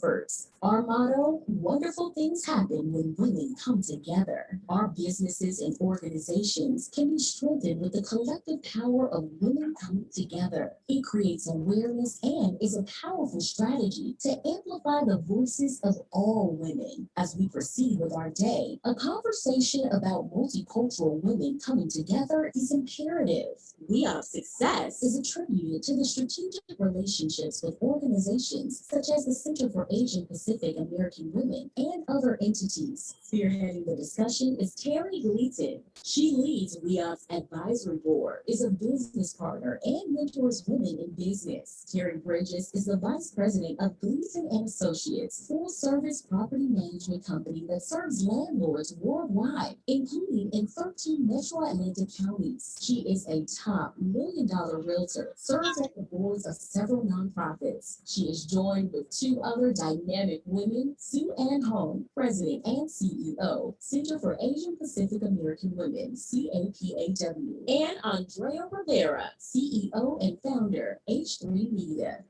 experts. Our motto, wonderful things happen when women come together. Our businesses and organizations can be strengthened with the collective power of women coming together. It creates awareness and is a powerful strategy to amplify the voices of all women. As we proceed with our day, a conversation about multicultural women coming together is imperative. WEOP's success is attributed to the strategic relationships with organizations such as the Center for Asian Pacific American Women and other entities. Spearheading the discussion is Terri Gleaton. She leads WEOP's advisory board, is a business partner, and mentors women in business. Terri Bridges is the vice president of Gleaton Associates, full-service property management company that serves landlords worldwide, including in 13 metro Atlantic counties. She is a top million-dollar realtor, serves on the boards of several nonprofits. She is joined with two other dynamic women, Sue Ann Hong, president and CEO, Center for Asian Pacific American Women, CAPAW, and Andrea Rivera, CEO and founder, H3 Media.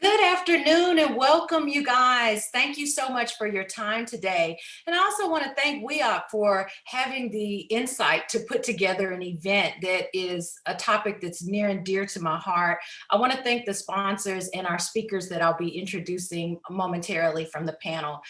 Good afternoon and welcome, you guys. Thank you so much for your time today. And I also want to thank WEOP for having the insight to put together an event that is a topic that's near and dear to my heart. I want to thank the sponsors and our speakers that I'll be introducing momentarily from the panel.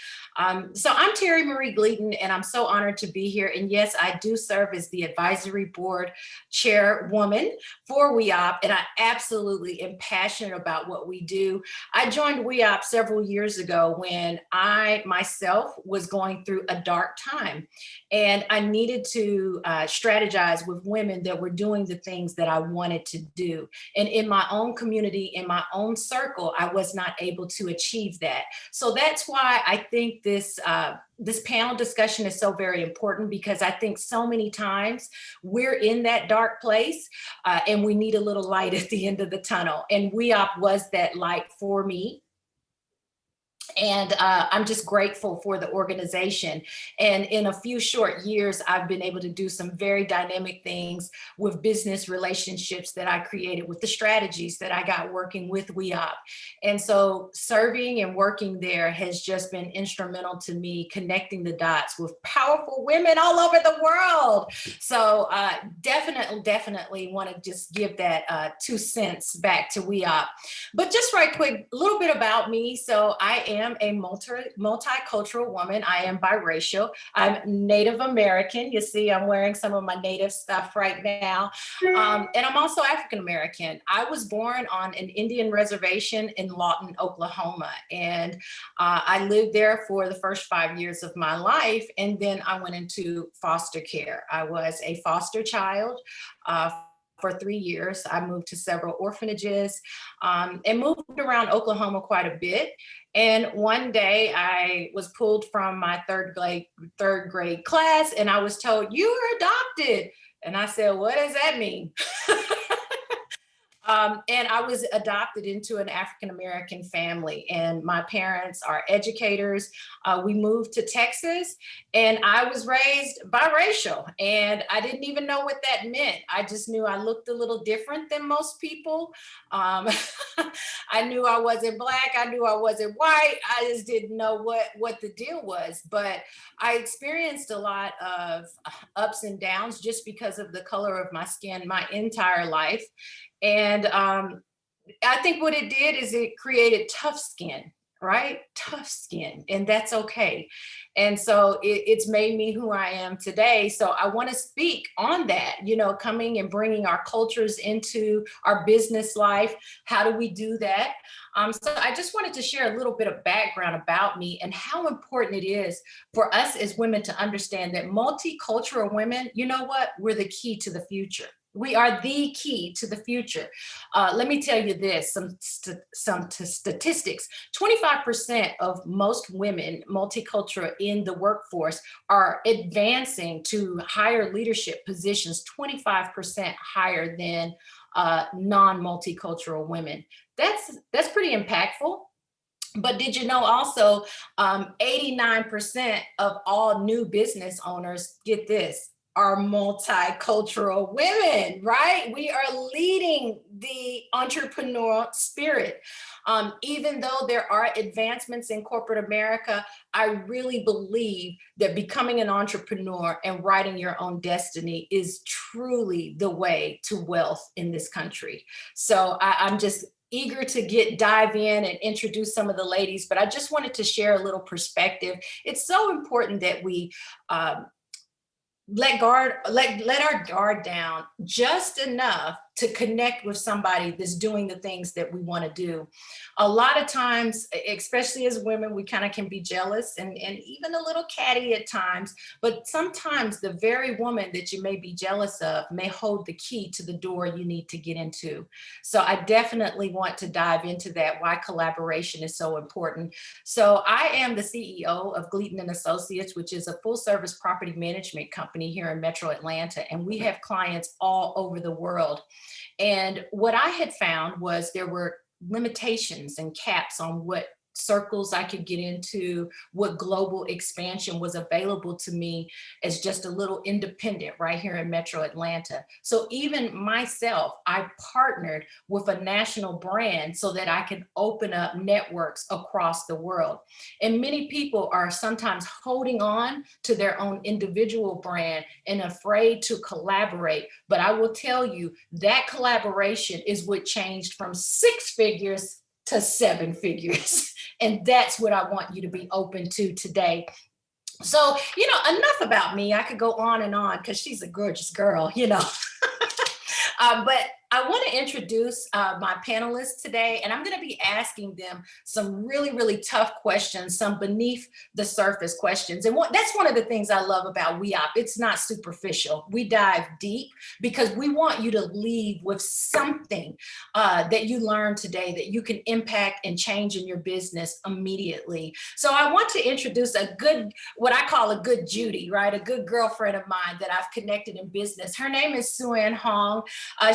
So I'm Terri Marie Gleaton, and I'm so honored to be here. And yes, I do serve as the advisory board chairwoman for WEOP, and I absolutely am passionate about what we do. I joined WEOP several years ago when I myself was going through a dark time, and I needed to strategize with women that were doing the things that I wanted to do. And in my own community, in my own circle, I was not able to achieve that. So that's why I think this panel discussion is so very important, because I think so many times we're in that dark place and we need a little light at the end of the tunnel. And WEOP was that light for me. And I'm just grateful for the organization. And in a few short years, I've been able to do some very dynamic things with business relationships that I created, with the strategies that I got working with WEOP. And so serving and working there has just been instrumental to me connecting the dots with powerful women all over the world. So definitely want to just give that 2 cents back to WEOP. But just right quick, a little bit about me. So I am a multicultural woman. I am biracial. I'm Native American. You see, I'm wearing some of my Native stuff right now. And I'm also African American. I was born on an Indian reservation in Lawton, Oklahoma. And I lived there for the first 5 years of my life. And then I went into foster care. I was a foster child for 3 years. I moved to several orphanages and moved around Oklahoma quite a bit. And one day I was pulled from my third grade class, and I was told, "You were adopted." And I said, "What does that mean?" And I was adopted into an African-American family, and my parents are educators. We moved to Texas, and I was raised biracial, and I didn't even know what that meant. I just knew I looked a little different than most people. I knew I wasn't Black. I knew I wasn't white. I just didn't know what the deal was. But I experienced a lot of ups and downs just because of the color of my skin my entire life. And I think what it did is it created tough skin, right? Tough skin, and that's okay. And so it's made me who I am today. So I want to speak on that, coming and bringing our cultures into our business life. How do we do that? So I just wanted to share a little bit of background about me and how important it is for us as women to understand that multicultural women, you know what? We're the key to the future. We are the key to the future. Let me tell you this, some statistics. 25% of most women, multicultural in the workforce, are advancing to higher leadership positions, 25% higher than non-multicultural women. That's pretty impactful. But did you know also 89% of all new business owners, get this, are multicultural women, right? We are leading the entrepreneurial spirit. Even though there are advancements in corporate America, I really believe that becoming an entrepreneur and writing your own destiny is truly the way to wealth in this country. So I'm just eager to dive in and introduce some of the ladies, but I just wanted to share a little perspective. It's so important that we let our guard down just enough to connect with somebody that's doing the things that we want to do. A lot of times, especially as women, we kind of can be jealous and even a little catty at times, but sometimes the very woman that you may be jealous of may hold the key to the door you need to get into. So I definitely want to dive into that, why collaboration is so important. So I am the CEO of Gleaton Associates, which is a full service property management company here in Metro Atlanta, and we have clients all over the world. And what I had found was there were limitations and caps on what circles I could get into, what global expansion was available to me as just a little independent right here in Metro Atlanta. So even myself, I partnered with a national brand so that I could open up networks across the world. And many people are sometimes holding on to their own individual brand and afraid to collaborate. But I will tell you that collaboration is what changed from 6 figures to 7 figures. And that's what I want you to be open to today. So, enough about me. I could go on and on because she's a gorgeous girl, But I want to introduce my panelists today, and I'm going to be asking them some really, really tough questions, some beneath the surface questions. And that's one of the things I love about WEOP. It's not superficial. We dive deep because we want you to leave with something that you learned today that you can impact and change in your business immediately. So I want to introduce what I call a good Judy, right? A good girlfriend of mine that I've connected in business. Her name is Sue-Ann Hong.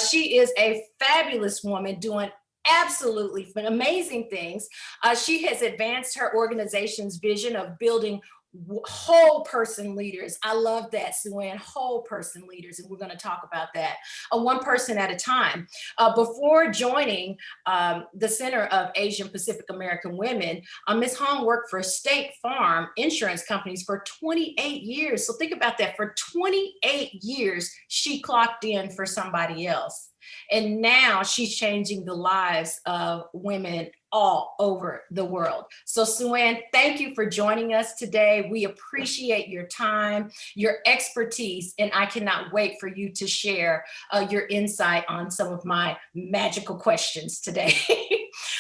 She is a fabulous woman doing absolutely amazing things. She has advanced her organization's vision of building whole person leaders. I love that, Sue-Ann, whole person leaders. And we're going to talk about that, one person at a time. Before joining the Center of Asian Pacific American Women, Ms. Hong worked for State Farm insurance companies for 28 years. So think about that. For 28 years, she clocked in for somebody else. And now she's changing the lives of women all over the world. So Sue-Ann, thank you for joining us today. We appreciate your time, your expertise, and I cannot wait for you to share your insight on some of my magical questions today.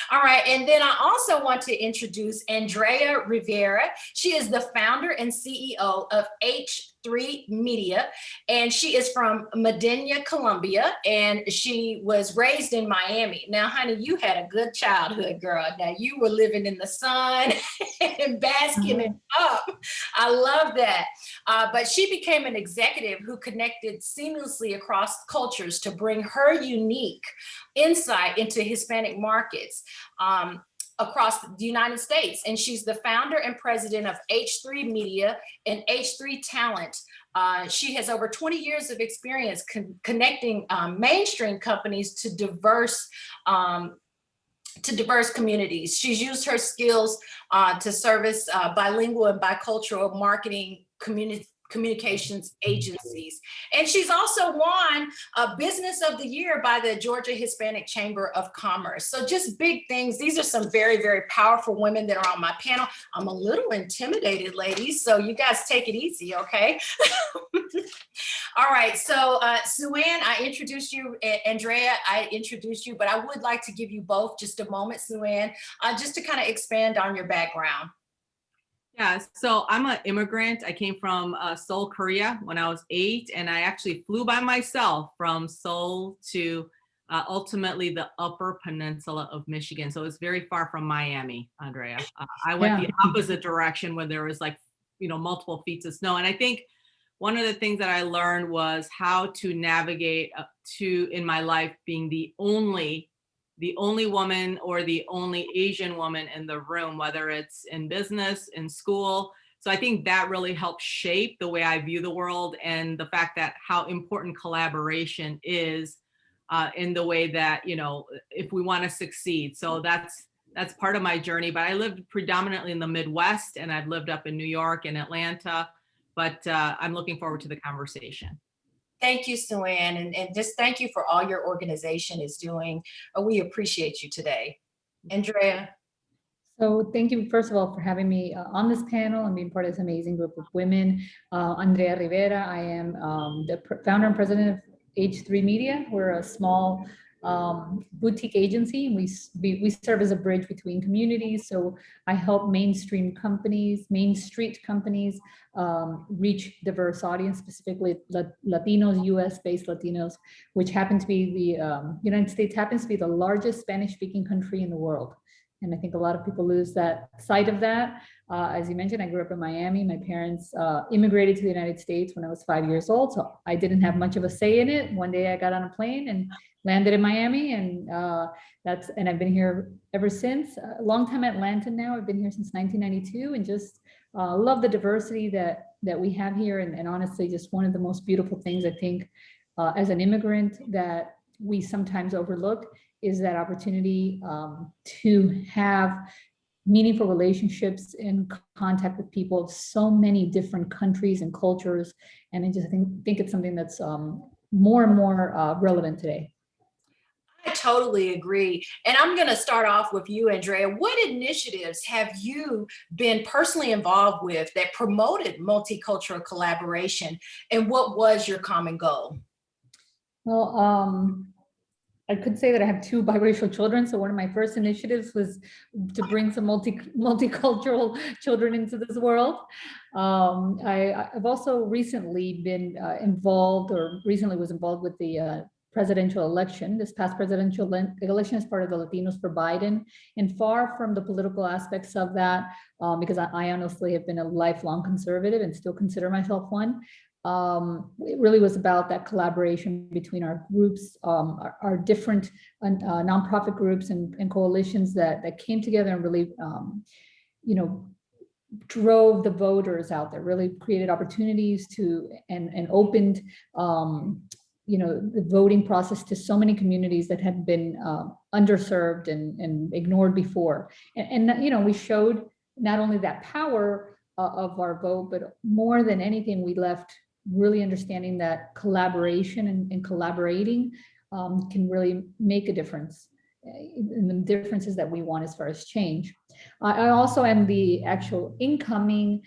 All right, and then I also want to introduce Andrea Rivera. She is the founder and CEO of H3 Media, and she is from Medina, Colombia, and she was raised in Miami. Now, honey, you had a good childhood, girl. Now, you were living in the sun and basking it up. I love that. But she became an executive who connected seamlessly across cultures to bring her unique insight into Hispanic markets across the United States. And she's the founder and president of H3 Media and H3 Talent. She has over 20 years of experience connecting mainstream companies to diverse communities. She's used her skills to service bilingual and bicultural marketing communications agencies. And she's also won Business of the Year by the Georgia Hispanic Chamber of Commerce. So just big things. These are some very, very powerful women that are on my panel. I'm a little intimidated, ladies, so you guys take it easy, okay? All right, so Sue-Ann, I introduced you, Andrea, I introduced you, but I would like to give you both just a moment, Sue-Ann, just to kind of expand on your background. Yeah, so I'm an immigrant. I came from Seoul, Korea when I was 8, and I actually flew by myself from Seoul to ultimately the Upper Peninsula of Michigan. So it's very far from Miami, Andrea. I went the opposite direction where there was multiple feet of snow. And I think one of the things that I learned was how to navigate in my life being the only woman or the only Asian woman in the room, whether it's in business, in school. So I think that really helped shape the way I view the world, and the fact that how important collaboration is in the way that, you know, if we want to succeed. So that's part of my journey. But I lived predominantly in the Midwest, and I've lived up in New York and Atlanta. But I'm looking forward to the conversation. Thank you, Sue Ann, and just thank you for all your organization is doing. We appreciate you today. Andrea. So thank you, first of all, for having me on this panel and being part of this amazing group of women. Andrea Rivera, I am the founder and president of H3 Media. We're a small boutique agency. We serve as a bridge between communities. So I help Main Street companies reach diverse audience, specifically Latinos, US-based Latinos, which happen to be the United States happens to be the largest Spanish-speaking country in the world. And I think a lot of people lose that sight of that. As you mentioned, I grew up in Miami. My parents immigrated to the United States when I was 5 years old, so I didn't have much of a say in it. One day I got on a plane and landed in Miami, and I've been here ever since. A long time Atlantan now. I've been here since 1992, and just love the diversity that we have here. And honestly, just one of the most beautiful things I think as an immigrant that we sometimes overlook is that opportunity to have meaningful relationships and contact with people of so many different countries and cultures. And I just think it's something that's more and more relevant today. I totally agree. And I'm going to start off with you, Andrea. What initiatives have you been personally involved with that promoted multicultural collaboration? And what was your common goal? Well, I could say that I have two biracial children. So one of my first initiatives was to bring some multicultural children into this world. I've also recently been was involved with the presidential election. This past presidential election as part of the Latinos for Biden, and far from the political aspects of that, because I honestly have been a lifelong conservative and still consider myself one. It really was about that collaboration between our groups, our different nonprofit groups and coalitions that came together and really, drove the voters out there, really created opportunities and opened, the voting process to so many communities that had been underserved and ignored before. And we showed not only that power of our vote, but more than anything, we left really understanding that collaboration and collaborating can really make a difference in the differences that we want as far as change. I also am the actual incoming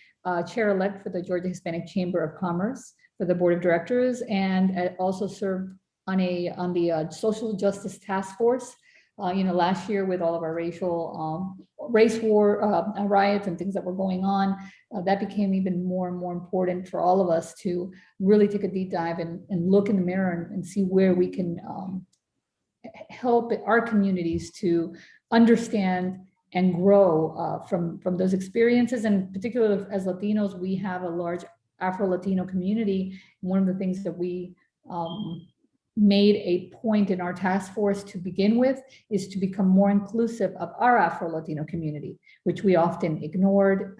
chair-elect for the Georgia Hispanic Chamber of Commerce for the board of directors, and I also served on the social justice task force. Last year with all of our race war riots and things that were going on, that became even more and more important for all of us to really take a deep dive and look in the mirror and see where we can help our communities to understand and grow from those experiences. And particularly as Latinos, we have a large Afro-Latino community. One of the things that we made a point in our task force to begin with is to become more inclusive of our Afro-Latino community, which we often ignored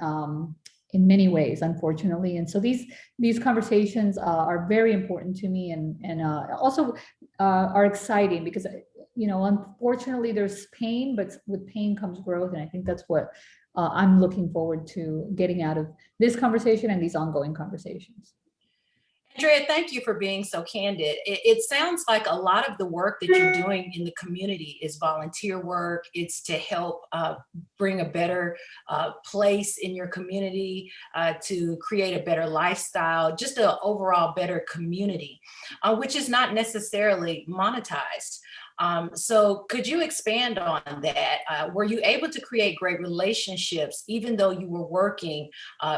in many ways, unfortunately. And so these conversations are very important to me and also are exciting because, unfortunately there's pain, but with pain comes growth. And I think that's what I'm looking forward to getting out of this conversation and these ongoing conversations. Andrea, thank you for being so candid. It sounds like a lot of the work that you're doing in the community is volunteer work. It's to help bring a better place in your community, to create a better lifestyle, just an overall better community, which is not necessarily monetized. So could you expand on that? Were you able to create great relationships, even though you were working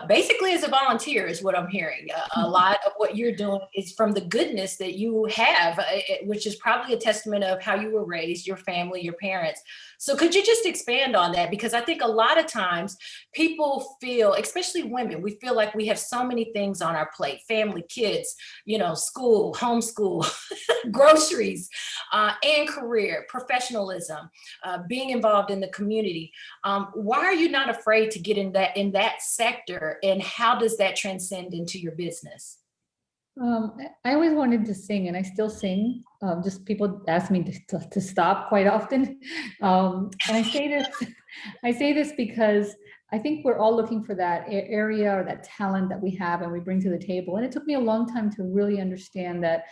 basically as a volunteer is what I'm hearing? A lot of what you're doing is from the goodness that you have, which is probably a testament of how you were raised, your family, your parents. So could you just expand on that? Because I think a lot of times people feel, especially women, we feel like we have so many things on our plate: family, kids, school, homeschool, groceries, and career, professionalism, being involved in the community. Why are you not afraid to get in that sector, and how does that transcend into your business? I always wanted to sing, and I still sing. Just people ask me to stop quite often. And I say this because I think we're all looking for that area or that talent that we have and we bring to the table. And it took me a long time to really understand that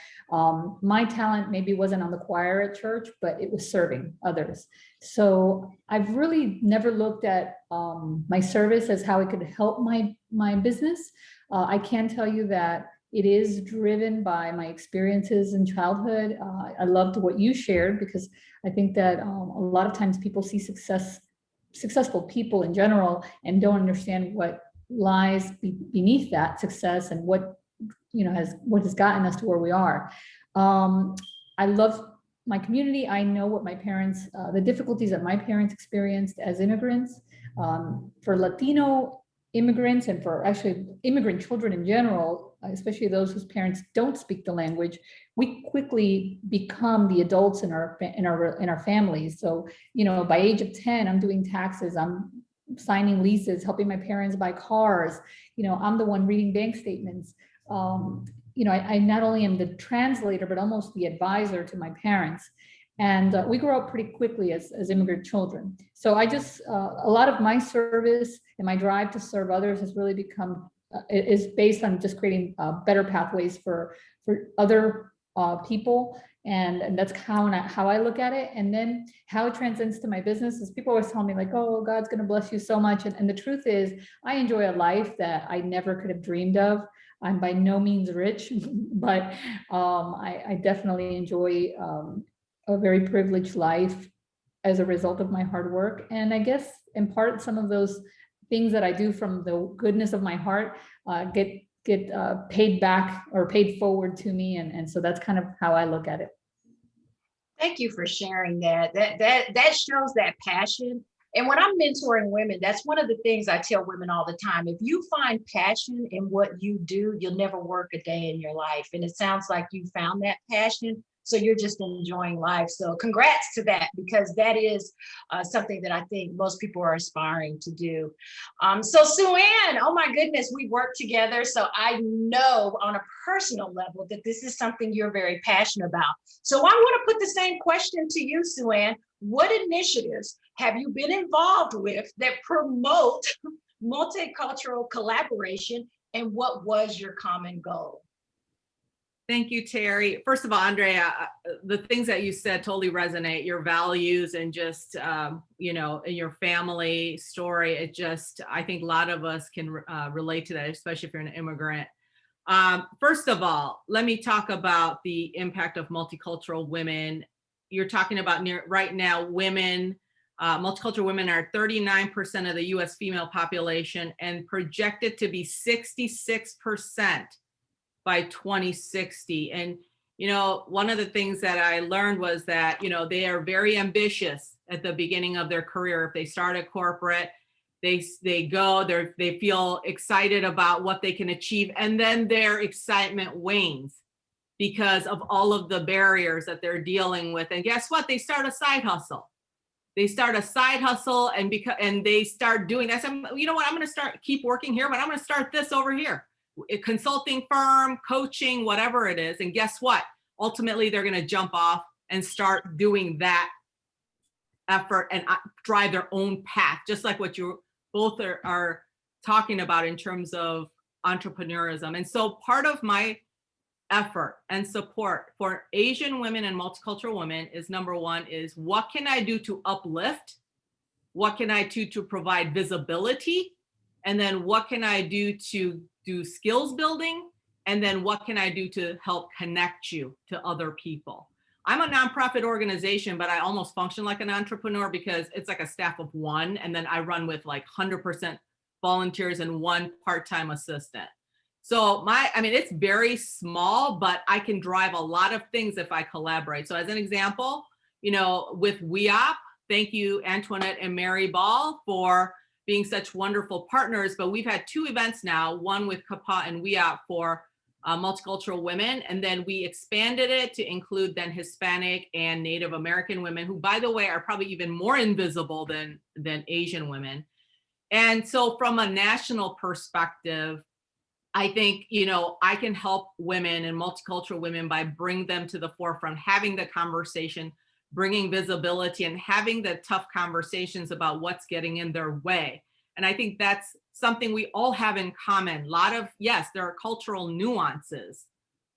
my talent maybe wasn't on the choir at church, but it was serving others. So I've really never looked at my service as how it could help my business. I can tell you that it is driven by my experiences in childhood. I loved what you shared, because I think that a lot of times people see successful people in general and don't understand what lies beneath that success and what has gotten us to where we are. I love my community. I know what my parents, the difficulties that my parents experienced as immigrants. For Latino immigrants and for actually immigrant children in general, especially those whose parents don't speak the language, we quickly become the adults in our families. So, by age of 10, I'm doing taxes, I'm signing leases, helping my parents buy cars. I'm the one reading bank statements. I not only am the translator, but almost the advisor to my parents. And we grow up pretty quickly as immigrant children. So I just, a lot of my service and my drive to serve others has really become, is based on just creating better pathways for other people. And that's how I look at it. And then how it transcends to my business is people always tell me like, oh, God's going to bless you so much. And the truth is I enjoy a life that I never could have dreamed of. I'm by no means rich, but I definitely enjoy a very privileged life as a result of my hard work. And I guess in part, some of those things that I do from the goodness of my heart get paid back or paid forward to me. And so that's kind of how I look at it. Thank you for sharing that. That shows that passion. And when I'm mentoring women, that's one of the things I tell women all the time. If you find passion in what you do, you'll never work a day in your life. And it sounds like you found that passion. So you're just enjoying life. So congrats to that, because that is something that I think most people are aspiring to do. So Sue Ann, oh my goodness, we work together. So I know on a personal level that this is something you're very passionate about. So I want to put the same question to you, Sue Ann. What initiatives have you been involved with that promote multicultural collaboration, and what was your common goal? Thank you, Terri. First of all, Andrea, the things that you said totally resonate. Your values and just, your family story. I think a lot of us can relate to that, especially if you're an immigrant. First of all, let me talk about the impact of multicultural women. You're talking about right now, women, multicultural women are 39% of the US female population and projected to be 66% by 2060. And, one of the things that I learned was that, they are very ambitious at the beginning of their career. If they start at corporate, they feel excited about what they can achieve. And then their excitement wanes because of all of the barriers that they're dealing with. And guess what? They start a side hustle. And they start doing that. So, you know what? I'm going to keep working here, but I'm going to start this over here. A consulting firm, coaching, whatever it is. And guess what? Ultimately, they're going to jump off and start doing that effort and drive their own path, just like what you both are talking about in terms of entrepreneurism. And so part of my effort and support for Asian women and multicultural women is, number one, is what can I do to uplift? What can I do to provide visibility? And then what can I do to do skills building? And then what can I do to help connect you to other people? I'm a nonprofit organization, but I almost function like an entrepreneur because it's like a staff of one. And then I run with like 100% volunteers and one part-time assistant. So it's very small, but I can drive a lot of things if I collaborate. So as an example, with WEOP, thank you, Antoinette and Mary Ball, for being such wonderful partners. But we've had 2 events now, one with CAPAW and WEOP for Multicultural Women. And then we expanded it to include then Hispanic and Native American women, who, by the way, are probably even more invisible than Asian women. And so from a national perspective, I think, I can help women and multicultural women by bringing them to the forefront, having the conversation, bringing visibility, and having the tough conversations about what's getting in their way. And I think that's something we all have in common. Yes, there are cultural nuances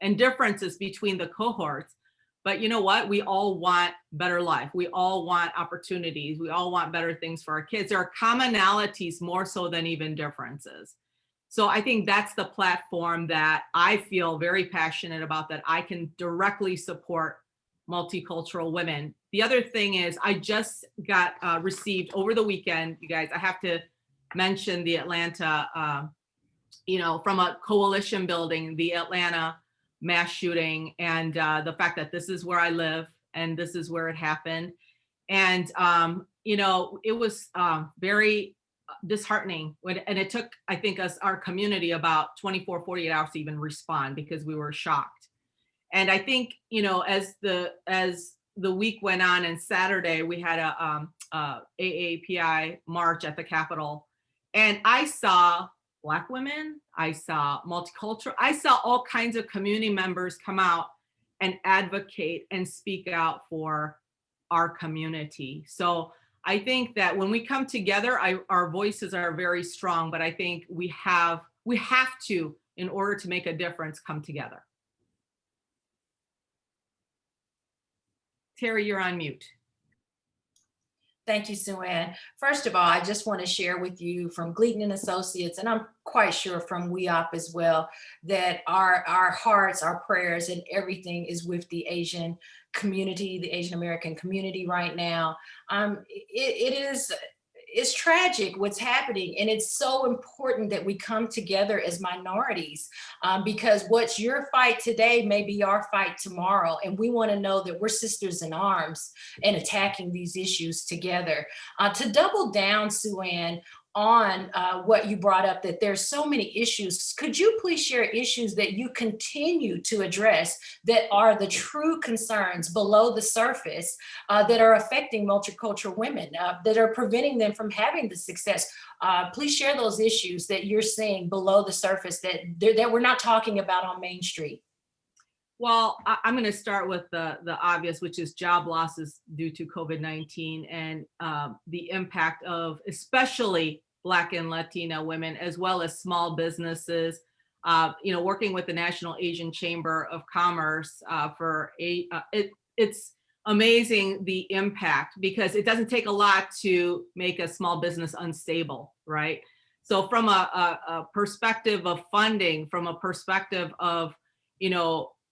and differences between the cohorts, but you know what? We all want better life. We all want opportunities. We all want better things for our kids. There are commonalities more so than even differences. So I think that's the platform that I feel very passionate about, that I can directly support multicultural women. The other thing is, I just got received over the weekend, you guys, I have to mention the Atlanta, from a coalition building, the Atlanta mass shooting, and the fact that this is where I live and this is where it happened. And, it was very disheartening and it took, I think, our community about 24, 48 hours to even respond, because we were shocked. And I think, as the week went on, and Saturday we had a AAPI march at the Capitol, and I saw Black women, I saw multicultural, I saw all kinds of community members come out and advocate and speak out for our community. So I think that when we come together, our voices are very strong, but I think we have to, in order to make a difference, come together. Terri, you're on mute. Thank you, Sue Ann. First of all, I just want to share with you from Gleaton Associates, and I'm quite sure from WEOP as well, that our hearts, our prayers, and everything is with the Asian community, the Asian American community right now. It's tragic what's happening, and it's so important that we come together as minorities, because what's your fight today may be our fight tomorrow, and we want to know that we're sisters in arms and attacking these issues together. To double down, Sue Ann, on what you brought up, that there's so many issues. Could you please share issues that you continue to address that are the true concerns below the surface that are affecting multicultural women, that are preventing them from having the success? Please share those issues that you're seeing below the surface that we're not talking about on Main Street. Well, I'm going to start with the obvious, which is job losses due to COVID-19 and the impact of especially Black and Latina women, as well as small businesses. Working with the National Asian Chamber of Commerce it's amazing the impact, because it doesn't take a lot to make a small business unstable, right? So from a perspective of funding, from a perspective of,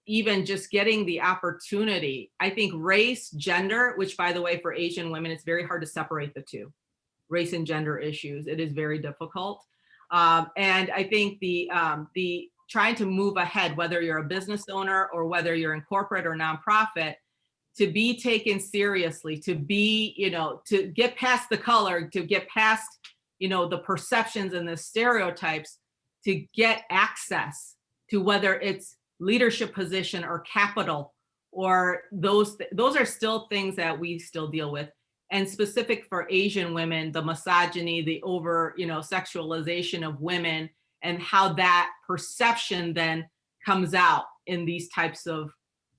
even just getting the opportunity, I think race, gender, which by the way, for Asian women, it's very hard to separate the two, race and gender issues. It is very difficult. And I think the trying to move ahead, whether you're a business owner or whether you're in corporate or nonprofit, to be taken seriously, to be, to get past the color, to get past, the perceptions and the stereotypes, to get access to whether it's leadership position or capital, or those are still things that we still deal with. And specific for Asian women, the misogyny, the over, sexualization of women, and how that perception then comes out in these types of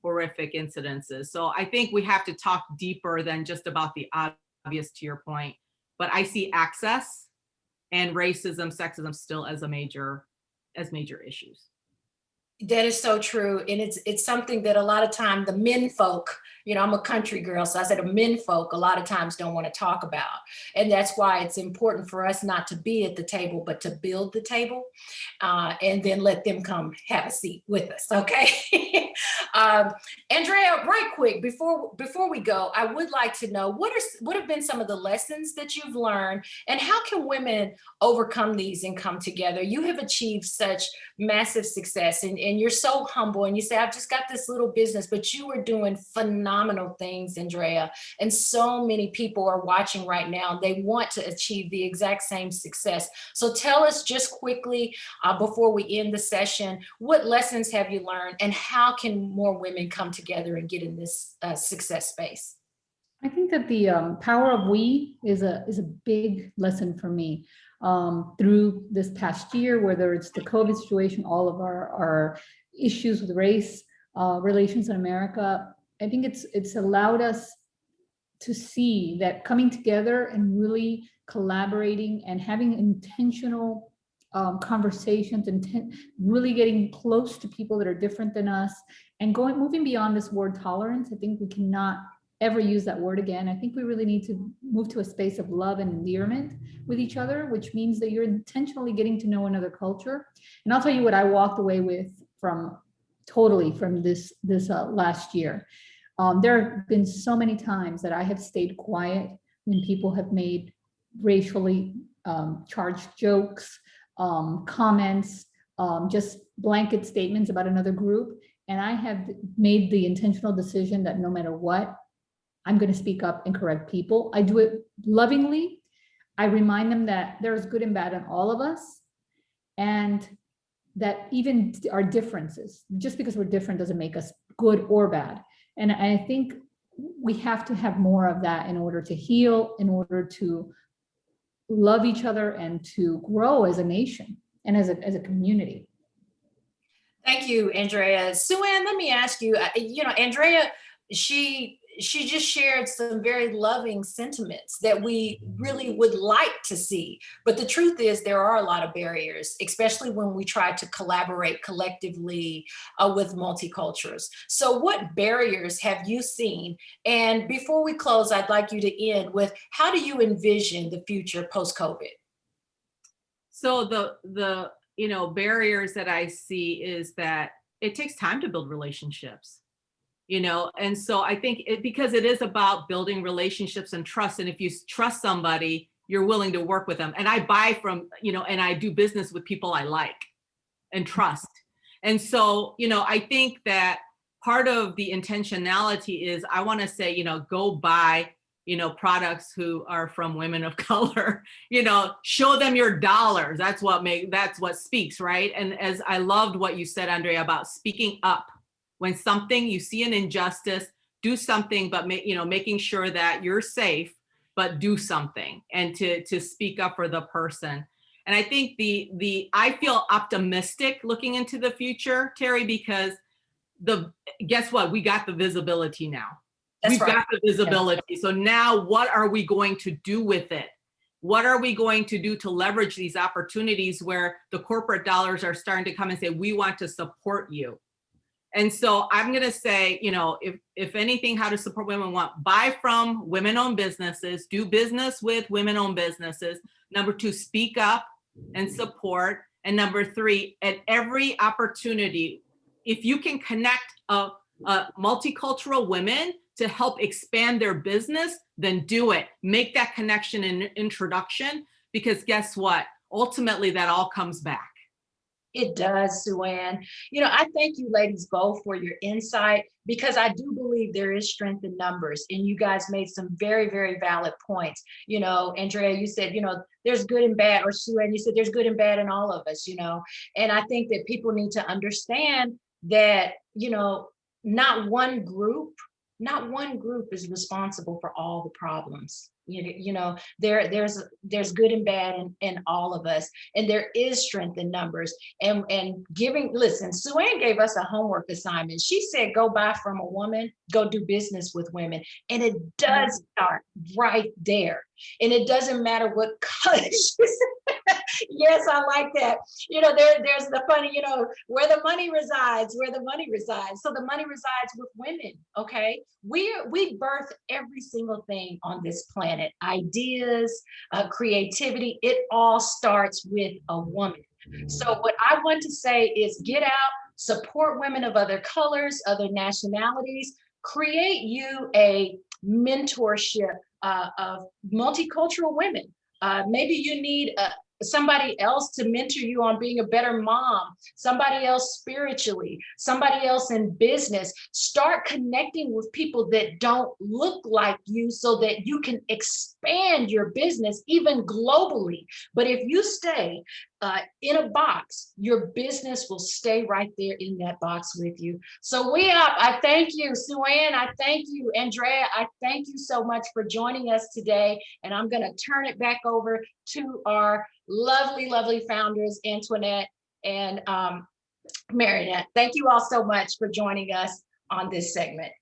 horrific incidences. So I think we have to talk deeper than just about the obvious, to your point. But I see access and racism, sexism still as major issues. That is so true. And it's something that a lot of time the men folk, I'm a country girl, so I said the men folk a lot of times don't want to talk about. And that's why it's important for us not to be at the table, but to build the table, and then let them come have a seat with us, okay? Andrea, right quick, before we go, I would like to know what have been some of the lessons that you've learned, and how can women overcome these and come together? You have achieved such massive success, and and you're so humble, and you say, I've just got this little business, but you are doing phenomenal things, Andrea. And so many people are watching right now. They want to achieve the exact same success. So tell us just quickly, before we end the session, what lessons have you learned, and how can more women come together and get in this success space? I think that the power of we is a big lesson for me through this past year, whether it's the COVID situation, all of our issues with race relations in America. I think it's allowed us to see that coming together and really collaborating and having intentional conversations and really getting close to people that are different than us and moving beyond this word tolerance. I think we cannot ever use that word again. I think we really need to move to a space of love and endearment with each other, which means that you're intentionally getting to know another culture. And I'll tell you what I walked away with from this last year. There have been so many times that I have stayed quiet when people have made racially charged jokes, comments, just blanket statements about another group. And I have made the intentional decision that no matter what, I'm going to speak up and correct people. I do it lovingly. I remind them that there's good and bad in all of us, and that even our differences, just because we're different doesn't make us good or bad. And I think we have to have more of that in order to heal, in order to love each other, and to grow as a nation and as a community. Thank you, Andrea. Sue Ann, let me ask you, Andrea, she just shared some very loving sentiments that we really would like to see. But the truth is there are a lot of barriers, especially when we try to collaborate collectively with multicultures. So what barriers have you seen? And before we close, I'd like you to end with, how do you envision the future post-COVID? So the barriers that I see is that it takes time to build relationships. And so I think because it is about building relationships and trust. And if you trust somebody, you're willing to work with them. And I buy from, and I do business with people I like and trust. And so, I think that part of the intentionality is I want to say, go buy, products who are from women of color, show them your dollars. That's what speaks, right? And as I loved what you said, Andrea, about speaking up. When you see an injustice, do something, but making sure that you're safe, but do something, and to speak up for the person. And I think I feel optimistic looking into the future, Terri, because guess what? We got the visibility now. We've got the visibility. Yeah. So now what are we going to do with it? What are we going to do to leverage these opportunities where the corporate dollars are starting to come and say, we want to support you? And so I'm going to say, if anything, how to support women, buy from women-owned businesses, do business with women-owned businesses. Number 2, speak up and support. And number 3, at every opportunity, if you can connect multicultural women to help expand their business, then do it. Make that connection and introduction, because guess what? Ultimately, that all comes back. It does, Sue Ann. I thank you ladies both for your insight, because I do believe there is strength in numbers, and you guys made some very, very valid points. Andrea, you said, there's good and bad, or Sue Ann, you said there's good and bad in all of us, and I think that people need to understand that, not one group is responsible for all the problems. There's good and bad in all of us, and there is strength in numbers. And listen, Sue Ann gave us a homework assignment. She said, go buy from a woman, go do business with women. And it does start right there. And it doesn't matter what color she said. Yes, I like that. There's the funny, where the money resides. So the money resides with women, okay? We birth every single thing on this planet. Ideas, creativity, it all starts with a woman. So what I want to say is get out, support women of other colors, other nationalities, create you a mentorship of multicultural women. Maybe you need somebody else to mentor you on being a better mom, somebody else spiritually, somebody else in business. Start connecting with people that don't look like you so that you can expand your business even globally. But if you stay in a box, your business will stay right there in that box with you. So WEOP, I thank you. Sue-Ann, I thank you. Andrea, I thank you so much for joining us today. And I'm going to turn it back over to our lovely, lovely founders, Antoinette and Marinette. Thank you all so much for joining us on this segment.